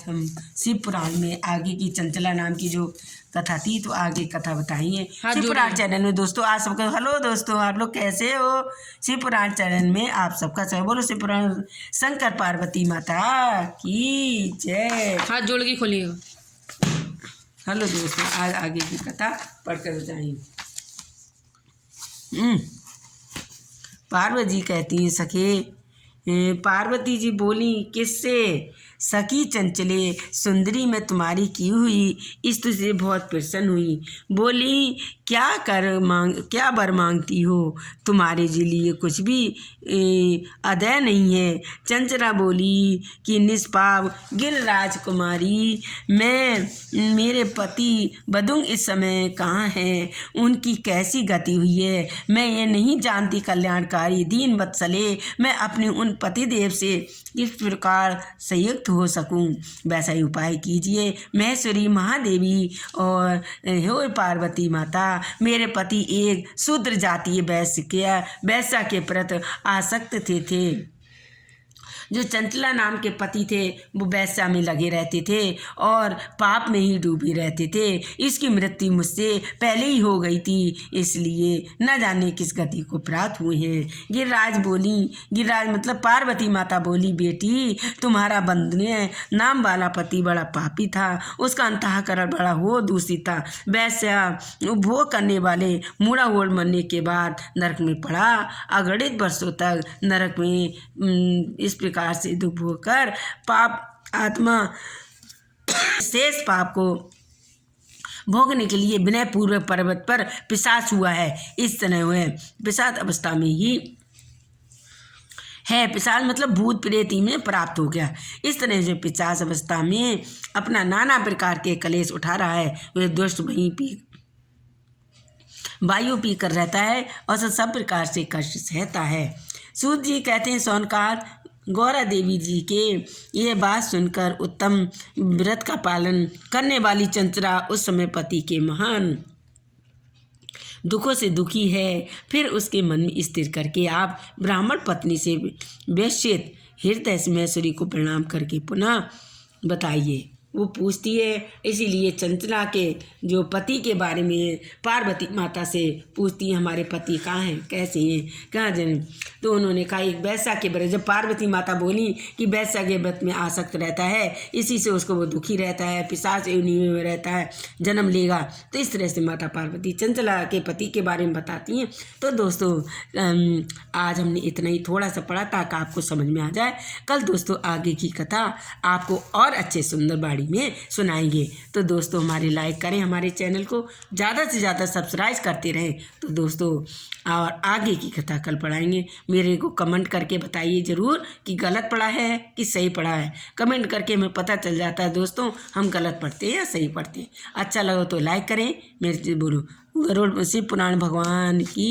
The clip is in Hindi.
शिव पुराण में आगे की चंचला नाम की जो कथा थी, तो आगे कथा बताइए शिव पुराण चैनल में। दोस्तों आप सबका हेलो दोस्तों, आप लोग कैसे हो? शिव पुराण चैनल में आप सबका सब बोलो शिव पुराण शंकर पार्वती माता की जय। हाथ जोड़ के खोलिएगा। हेलो दोस्तों, आज आगे की कथा पढ़कर बताइए। पार्वती जी कहती हैं सखे, पार्वती जी बोली किससे? सखी चंचले सुंदरी मैं तुम्हारी की हुई स्तुति से बहुत प्रसन्न हुई। बोली क्या वर मांगती हो? तुम्हारे जी लिए कुछ भी अदय नहीं है। चंचला बोली कि निष्पाप गिरिराज कुमारी, मैं मेरे पति बदुंग इस समय कहाँ हैं? उनकी कैसी गति हुई है मैं ये नहीं जानती। कल्याणकारी दीन वत्सले, मैं अपने उन पतिदेव से किस प्रकार संयुक्त हो सकूं, वैसा ही उपाय कीजिए। महेश्वरी महादेवी और हे पार्वती माता, मेरे पति एक शूद्र जातीय वैश्या के प्रति आसक्त थे। जो चंचला नाम के पति थे वो वैश्या में लगे रहते थे और पाप में ही डूबे रहते थे। इसकी मृत्यु मुझसे पहले ही हो गई थी, इसलिए न जाने किस गति को प्राप्त हुए हैं। गिरिराज मतलब पार्वती माता बोली, बेटी तुम्हारा बंदने नाम वाला पति बड़ा पापी था, उसका अंतःकरण बड़ा हो दूषित था। वैश्या उपभोग करने वाले मूढ़ा होड़ मरने के बाद नरक में पड़ा। अगणित वर्षों तक नरक में इस प्रकार से दुख भोग कर पाप आत्मा शेष पाप को भोगने के लिए विनय पूर्वक पर्वत पर पिशाच हुआ है। इस तरह हुए पिशाच अवस्था में ही है। पिशाच मतलब भूत प्रेती में प्राप्त हो गया। इस तरह से पिशाच अवस्था में अपना नाना प्रकार के कलेश उठा रहा है। वह दुष्ट वायु पी कर रहता है और सब प्रकार से कष्ट सहता है। सूत जी कहते हैं, सोनकार गौरा देवी जी के ये बात सुनकर उत्तम व्रत का पालन करने वाली चंचला उस समय पति के महान दुखों से दुखी है। फिर उसके मन में स्थिर करके आप ब्राह्मण पत्नी से वैश्यित हृदय से महेश्वरी को प्रणाम करके पुनः बताइए। वो पूछती है, इसीलिए चंचला के जो पति के बारे में पार्वती माता से पूछती है, हमारे पति कहाँ हैं, कैसे हैं, कहाँ जन्म? तो उन्होंने कहा एक वैश्या के व्रत। जब पार्वती माता बोली कि वैश्या के व्रत में आसक्त रहता है, इसी से उसको वो दुखी रहता है, पिशाच योनि में रहता है, जन्म लेगा। तो इस तरह से माता पार्वती चंचला के पति के बारे में बताती हैं। तो दोस्तों आज हमने इतना ही थोड़ा सा पढ़ा ताकि आपको समझ में आ जाए। कल दोस्तों आगे की कथा आपको और अच्छे सुंदर में सुनाएंगे। तो दोस्तों हमारे लाइक करें, हमारे चैनल को ज़्यादा से ज़्यादा सब्सक्राइब करते रहें। तो दोस्तों और आगे की कथा कल पढ़ाएंगे। मेरे को कमेंट करके बताइए ज़रूर कि गलत पढ़ा है कि सही पढ़ा है। कमेंट करके हमें पता चल जाता है दोस्तों हम गलत पढ़ते हैं या सही पढ़ते हैं। अच्छा लगा तो लाइक करें। मेरे बोलो गरुड़ शिव पुराण भगवान की